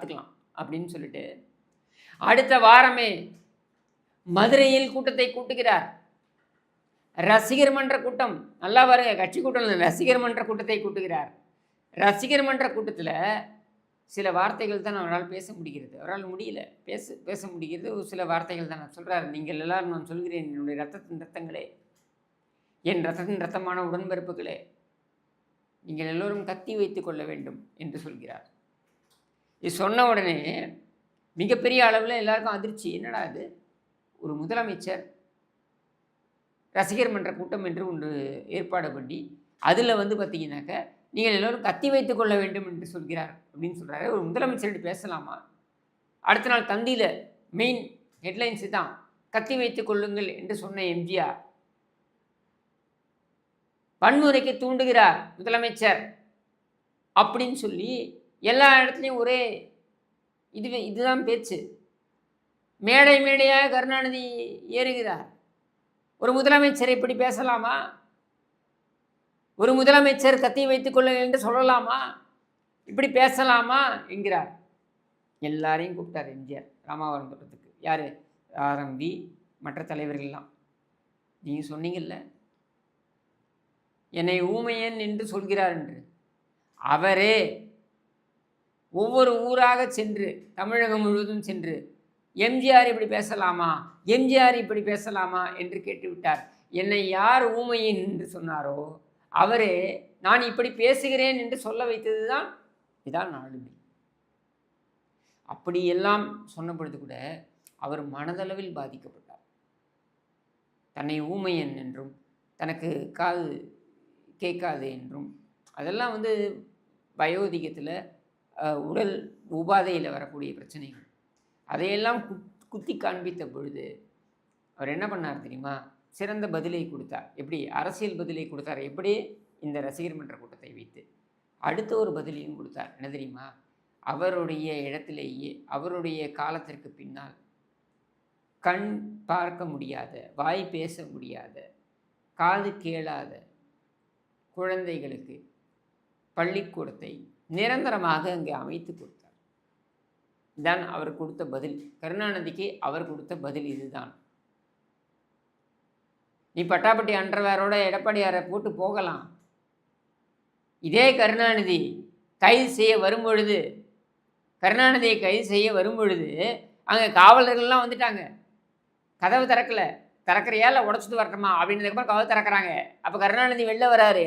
பார்த்துக்கலாம் அப்படின்னு சொல்லிட்டு அடுத்த வாரமே மதுரையில் கூட்டத்தை கூட்டுகிறார். ரசிகர் மன்ற கூட்டம். நல்லா பாருங்க, கட்சி கூட்டம் இல்லை, ரசிகர் மன்ற கூட்டத்தை கூட்டுகிறார். ரசிகர் மன்ற கூட்டத்தில் சில வார்த்தைகள் தான் அவரால் பேச முடிகிறது. அவரால் முடியல, பேச முடிகிறது ஒரு சில வார்த்தைகள் தான். சொல்கிறார், நீங்கள் எல்லாரும் நான் சொல்கிறேன், என்னுடைய ரத்தத்தின் ரத்தங்களே, என் ரத்தத்தின் ரத்தமான உடன்பிறப்புகளே, நீங்கள் எல்லோரும் கத்தி வைத்து கொள்ள வேண்டும் என்று சொல்கிறார். இது சொன்ன உடனே மிகப்பெரிய அளவில் எல்லாருக்கும் அதிர்ச்சி. என்னடா இது, ஒரு முதலமைச்சர் ரசிகர் மன்ற கூட்டம் என்று ஒன்று ஏற்பாடு பண்ணி அதில் பார்த்தீங்கன்னாக்க நீங்கள் எல்லோரும் கத்தி வைத்து கொள்ள வேண்டும் என்று சொல்கிறார் அப்படின்னு சொல்கிறாரு. ஒரு முதலமைச்சர் பேசலாமா? அடுத்த நாள் தந்தியில் மெயின் ஹெட்லைன்ஸு தான், கத்தி வைத்துக் கொள்ளுங்கள் என்று சொன்ன எம்ஜிஆர் வன்முறைக்கு தூண்டுகிறார் முதலமைச்சர் அப்படின்னு சொல்லி எல்லா இடத்துலையும் ஒரே இதுதான் பேச்சு. மேடை மேடையாக கருணாநிதி ஏறுகிறார். ஒரு முதலமைச்சர் இப்படி பேசலாமா? ஒரு முதலமைச்சர் கத்தி வைத்துக் கொள்ள என்று சொல்லலாமா? இப்படி பேசலாமா என்கிறார். எல்லாரையும் கூப்பிட்டார் எம்ஜிஆர் ராமாவரம் தோட்டத்துக்கு. யார்? ஆரம்பி, மற்ற தலைவர்கள்லாம். நீங்கள் சொன்னீங்கல்ல என்னை ஊமையன் என்று சொல்கிறார் என்று. அவரே ஒவ்வொரு ஊராக சென்று, தமிழகம் முழுவதும் சென்று, எம்ஜிஆர் இப்படி பேசலாமா, எம்ஜிஆர் இப்படி பேசலாமா என்று கேட்டுவிட்டார். என்னை யார் ஊமையன் என்று சொன்னாரோ அவரே நான் இப்படி பேசுகிறேன் என்று சொல்ல வைத்தது தான் இதான் ஆளுமை. அப்படியெல்லாம் சொன்ன பொழுது கூட அவர் மனதளவில் பாதிக்கப்பட்டார். தன்னை ஊமையன் என்றும் தனக்கு காது கேட்காது என்றும், அதெல்லாம் வயோதிகத்தில் உடல் உபாதையில் வரக்கூடிய பிரச்சனைகள், அதையெல்லாம் குத்தி காண்பித்த பொழுது அவர் என்ன பண்ணார் தெரியுமா? சிறந்த பதிலை கொடுத்தார். எப்படி? அரசியல் பதிலை கொடுத்தார். எப்படி? இந்த ரசிகர் மன்ற கூட்டத்தை வைத்து. அடுத்த ஒரு பதிலையும் கொடுத்தார். என்ன தெரியுமா? அவருடைய இடத்திலேயே, அவருடைய காலத்திற்கு பின்னால் கண் பார்க்க முடியாத, வாய் பேச முடியாத, காது கேளாத குழந்தைகளுக்கு பள்ளிக்கூடத்தை நிரந்தரமாக அங்கே அமைத்து கொடுத்தார். இதுதான் அவர் கொடுத்த பதில். கருணாநிதிக்கு அவர் கொடுத்த பதில் இதுதான். நீ பட்டாப்பட்டி அன்றவேரோட எடப்பாடியாரை போட்டு போகலாம். இதே கருணாநிதி கைது செய்ய வரும்பொழுது, கருணாநிதியை கைது செய்ய வரும்பொழுது அங்கே காவலர்கள்லாம் வந்துட்டாங்க. கதவு திறக்கலை. திறக்கிறையா இல்லை உடச்சிட்டு வரட்டுமா அப்படின்றதுக்கப்புறம் கதவு திறக்கிறாங்க. அப்போ கருணாநிதி வெளில வராரு.